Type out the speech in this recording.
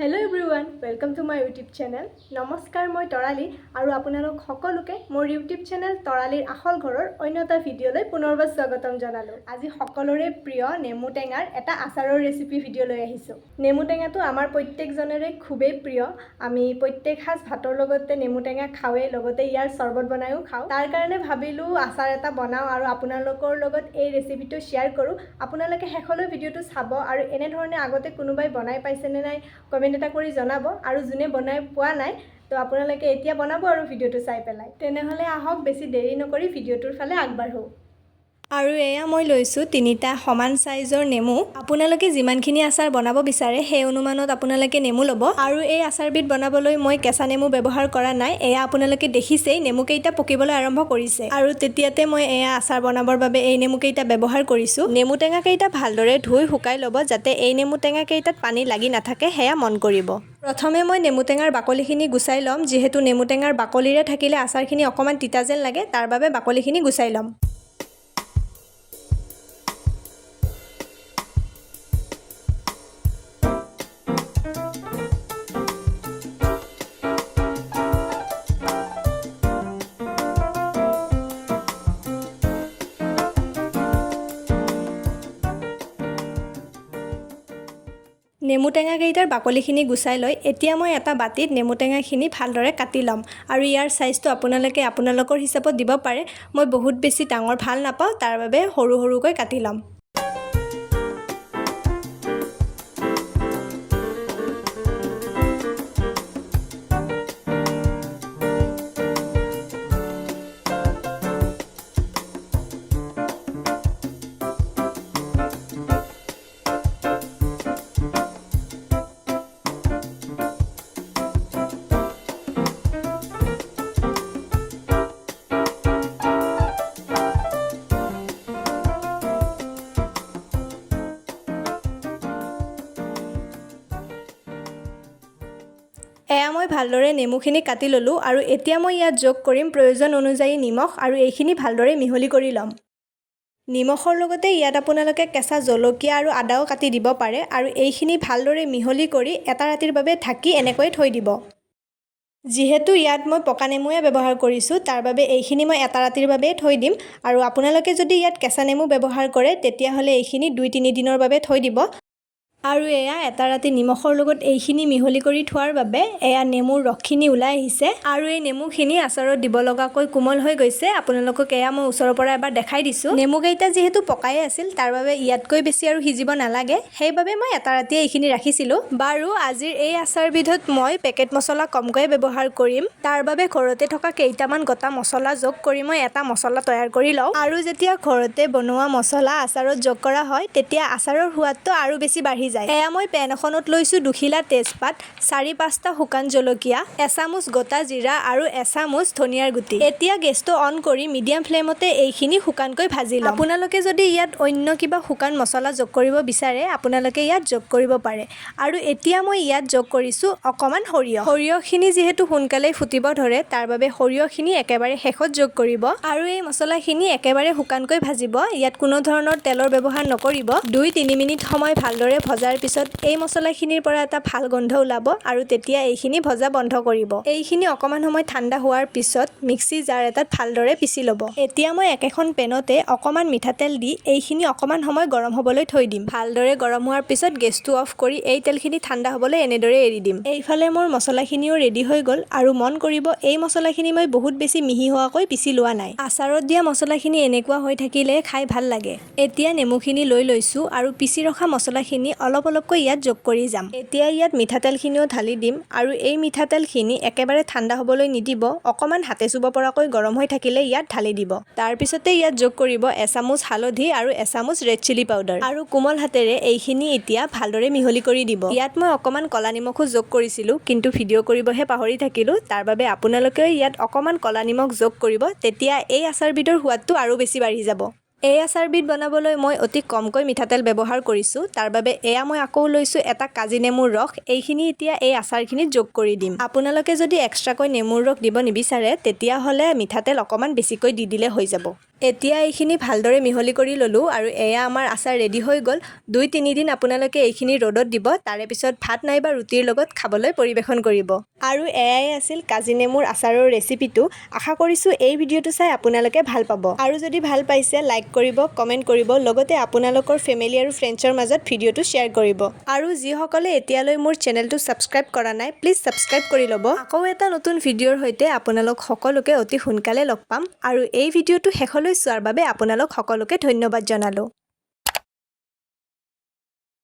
Hello everyone, welcome to my YouTube channel. নমস্কাৰ মই তৰালি আৰু আপোনালোক সকলোকে মোৰ YouTube channel তৰালিৰ আখল ঘৰৰ অন্যটা ভিডিঅলৈ পুনৰবাৰ স্বাগতম জনালো। আজি সকলোৰে প্ৰিয় নেমু টেঙাৰ এটা আচাৰৰ ৰেচিপি ভিডিঅ লৈ আহিছো। নেমু টেঙাটো আমাৰ প্ৰত্যেকজনৰে খুবেই প্ৰিয়। আমি প্ৰত্যেক সাজ ভাতৰ লগতে নেমু টেঙা খাওঁৱে, লগতে ইয়াৰ চৰবত বনাইও খাওঁ। তাৰ কাৰণে ভাবিলো আচাৰ এটা বনাও আৰু আপোনালোকৰ লগত এই ৰেচিপিটো শেয়াৰ কৰো। আপোনালোকে শেষলৈ ভিডিঅটো চাব আৰু এনে ধৰণে আগতে কোনোবাই বনাই পাইছে নে নাই কমেন্ট এটা কৰি জনাব আৰু যোনে বনাই পোৱা নাই তো আপোনালোকে এতিয়া বনাব আৰু ভিডিঅটো চাই পেলাই। তেনেহলে আহক বেছি দেৰি নকৰি ভিডিঅটোৰ ফালে আগবাঢ়ো। আৰু এয়া মই লৈছো তিনিটা সমান সাইজৰ নেমু। আপোনালোকে যিমানখিনি আচাৰ বনাব বিচাৰে সেই অনুমানত আপোনালোকে নেমু ল'ব। আৰু এই আচাৰবিধ বনাবলৈ মই কেঁচা নেমু ব্যৱহাৰ কৰা নাই। এয়া আপোনালোকে দেখিছেই নেমু কেইটা পকিবলৈ আৰম্ভ কৰিছে আৰু তেতিয়াতে মই এয়া আচাৰ বনাবৰ বাবে এই নেমু কেইটা ব্যৱহাৰ কৰিছো। নেমু টেঙা কেইটা ভালদৰে ধুই শুকাই ল'ব যাতে এই নেমু টেঙা কেইটাত পানী লাগি নাথাকে, হেয়া মন কৰিব। প্ৰথমে মই নেমু টেঙাৰ বাকলিখিনি গুচাই ল'ম, যিহেতু নেমু টেঙাৰ বাকলিৰে থাকিলে আচাৰখিনি অকমান তিতা যেন লাগে, তাৰ বাবে বাকলিখিনি গুচাই ল'ম। নেমু টেঙা কেইটাৰ বাকলিখিনি গুচাই লৈ এতিয়া মই এটা বাটিত নেমু টেঙাখিনি ভালদৰে কাটি ল'ম আৰু ইয়াৰ সাইজটো আপোনালোকে আপোনালোকৰ হিচাপত দিব পাৰে। মই বহুত বেছি ডাঙৰ ভাল নাপাওঁ, তাৰ বাবে সৰু সৰুকৈ কাটি ল'ম। এয়া মই ভালদৰে নেমুখিনি কাটি ল'লোঁ আৰু এতিয়া মই ইয়াত যোগ কৰিম প্ৰয়োজন অনুযায়ী নিমখ আৰু এইখিনি ভালদৰে মিহলি কৰি ল'ম। নিমখৰ লগতে ইয়াত আপোনালোকে কেঁচা জলকীয়া আৰু আদাও কাটি দিব পাৰে আৰু এইখিনি ভালদৰে মিহলি কৰি এটা ৰাতিৰ বাবে ঢাকি এনেকৈ থৈ দিব। যিহেতু ইয়াত মই পকা নেমুৱে ব্যৱহাৰ কৰিছোঁ, তাৰ বাবে এইখিনি মই এটা ৰাতিৰ বাবে থৈ দিম আৰু আপোনালোকে যদি ইয়াত কেঁচা নেমু ব্যৱহাৰ কৰে তেতিয়াহ'লে এইখিনি 2-3 দিনৰ বাবে থৈ দিব। আৰু এয়া এটা ৰাতি নিমখৰ লগত এইখিনি মিহলি কৰি থোৱাৰ বাবে এয়া নেমুৰ ৰসখিনি ওলাই আহিছে আৰু এই নেমুখিনি আচাৰত দিব লগাকৈ কোমল হৈ গৈছে। আপোনালোকক এয়া মই ওচৰৰ পৰা এবাৰ দেখাই দিছোঁ। নেমুকেইটা যিহেতু পকাই আছিল, তাৰ বাবে ইয়াতকৈ বেছি আৰু সিজিব নালাগে, সেইবাবে মই এটা ৰাতি এইখিনি ৰাখিছিলোঁ। বাৰু আজিৰ এই আচাৰবিধত মই পেকেট মছলা কমকৈ ব্যৱহাৰ কৰিম। তাৰ বাবে ঘৰতে থকা কেইটামান গোটা মছলা যোগ কৰি মই এটা মছলা তৈয়াৰ কৰি লওঁ আৰু যেতিয়া ঘৰতে বনোৱা মছলা আচাৰত যোগ কৰা হয় তেতিয়া আচাৰৰ সোৱাদটো আৰু বেছি বাঢ়ি যায়। এয়া মই পেন এখনত লৈছোঁ 2 খিলা তেজপাত, 4-5টা শুকান জলকীয়া, এচামুচ গোটা জিৰা আৰু এচামুচ ধনিয়াৰ গুটি। এতিয়া গেছটো অন কৰি মিডিয়াম ফ্লেমতে এইখিনি শুকানকৈ ভাজি ল'ম। আপোনালোকে যদি ইয়াত অন্য কিবা শুকান মছলা যোগ কৰিব বিচাৰে আপোনালোকে ইয়াত যোগ কৰিব পাৰে। আৰু এতিয়া মই ইয়াত যোগ কৰিছোঁ অকমান সৰিয়হ। সৰিয়হখিনি যিহেতু সোনকালেই ফুটিব ধৰে, তাৰ বাবে সৰিয়হখিনি একেবাৰে শেষত যোগ কৰিব আৰু এই মছলাখিনি একেবাৰে শুকানকৈ ভাজিব। ইয়াত কোনো ধৰণৰ তেলৰ ব্যৱহাৰ নকৰিব। 2-3 মিনিট সময় ভালদৰে ভজাৰ পিছত এই মছলাখিনিৰ পৰা এটা ভাল গোন্ধ ওলাব আৰু তেতিয়া এইখিনি ভজা বন্ধ কৰিব। এইখিনি অকমান সময় ঠাণ্ডা হোৱাৰ পিছত মিক্সি জাৰ এটাত ভালদৰে পিচি ল'ব। এতিয়া মই একেখন পেনতে অকমান মিঠাতেল দি এইখিনি অকমান সময় গৰম হ'বলৈ থৈ দিম। ভালদৰে গৰম হোৱাৰ পিছত গেছটো অফ কৰি এই তেলখিনি ঠাণ্ডা হ'বলৈ এনেদৰে এৰি দিম। এইফালে মোৰ মছলাখিনিও ৰেডি হৈ গ'ল আৰু মন কৰিব এই মছলাখিনি মই বহুত বেছি মিহি হোৱাকৈ পিচি লোৱা নাই। আচাৰত দিয়া মছলাখিনি এনেকুৱা হৈ থাকিলে খাই ভাল লাগে। এতিয়া নেমুখিনি লৈ লৈছোঁ আৰু পিচি ৰখা মছলাখিনি অলপ অলপকৈ ইয়াত যোগ কৰি যাম। এতিয়া ইয়াত মিঠাতেলখিনিও ঢালি দিম আৰু এই মিঠাতেলখিনি একেবাৰে ঠাণ্ডা হ'বলৈ নিদিব, অকমান হাতে চুব পৰাকৈ গৰম হৈ থাকিলে ইয়াত ঢালি দিব। তাৰ পিছতে ইয়াত যোগ কৰিব এচামুচ হালধি আৰু এচামুচ ৰেড চিলি পাউডাৰ আৰু কোমল হাতেৰে এইখিনি এতিয়া ভালদৰে মিহলি কৰি দিব। ইয়াত মই অকমান কলা নিমখো যোগ কৰিছিলোঁ, কিন্তু ভিডিঅ' কৰিবহে পাহৰি থাকিলোঁ। তাৰ বাবে আপোনালোকেও ইয়াত অকমান কলা নিমখ যোগ কৰিব, তেতিয়া এই আচাৰবিধৰ সোৱাদটো আৰু বেছি বাঢ়ি যাব। এই আচাৰবিধ বনাবলৈ মই অতি কমকৈ মিঠাতেল ব্যৱহাৰ কৰিছোঁ। তাৰ বাবে এয়া মই আকৌ লৈছোঁ এটা কাজি নেমুৰ ৰস। এইখিনি এতিয়া এই আচাৰখিনিত যোগ কৰি দিম। আপোনালোকে যদি এক্সট্ৰাকৈ নেমুৰ ৰস দিব নিবিচাৰে তেতিয়াহ'লে মিঠাতেল অকমান বেছিকৈ দি দিলে হৈ যাব। এতিয়া এইখিনি ভালদৰে মিহলি কৰি ল'লোঁ আৰু এয়া আমাৰ আচাৰ ৰেডি হৈ গ'ল। 2-3 দিন আপোনালোকে এইখিনি ৰ'দত দিব, তাৰে পিছত ভাত নাইবা ৰুটিৰ লগত খাবলৈ পৰিৱেশন কৰিব। আৰু এয়াই আছিল কাজি নেমুৰ আচাৰৰ ৰেচিপিটো। আশা কৰিছোঁ এই ভিডিঅ'টো চাই আপোনালোকে ভাল পাব। আৰু যদি ভাল পাইছে লাইক কৰিব, কমেণ্ট কৰিব, লগতে আপোনালোকৰ ফেমিলি আৰু ফ্ৰেণ্ডছৰ মাজত ভিডিঅ'টো শ্বেয়াৰ কৰিব। আৰু যিসকলে এতিয়ালৈ মোৰ চেনেলটো ছাবস্ক্ৰাইব কৰা নাই, প্লিজ ছাবস্ক্ৰাইব কৰি ল'ব। আকৌ এটা নতুন ভিডিঅ'ৰ সৈতে আপোনালোক সকলোকে অতি সোনকালে লগ পাম। আৰু এই ভিডিঅ'টো শেষলৈ চোৱাৰ বাবে আপোনালোক সকলোকে ধন্যবাদ জনালোঁ।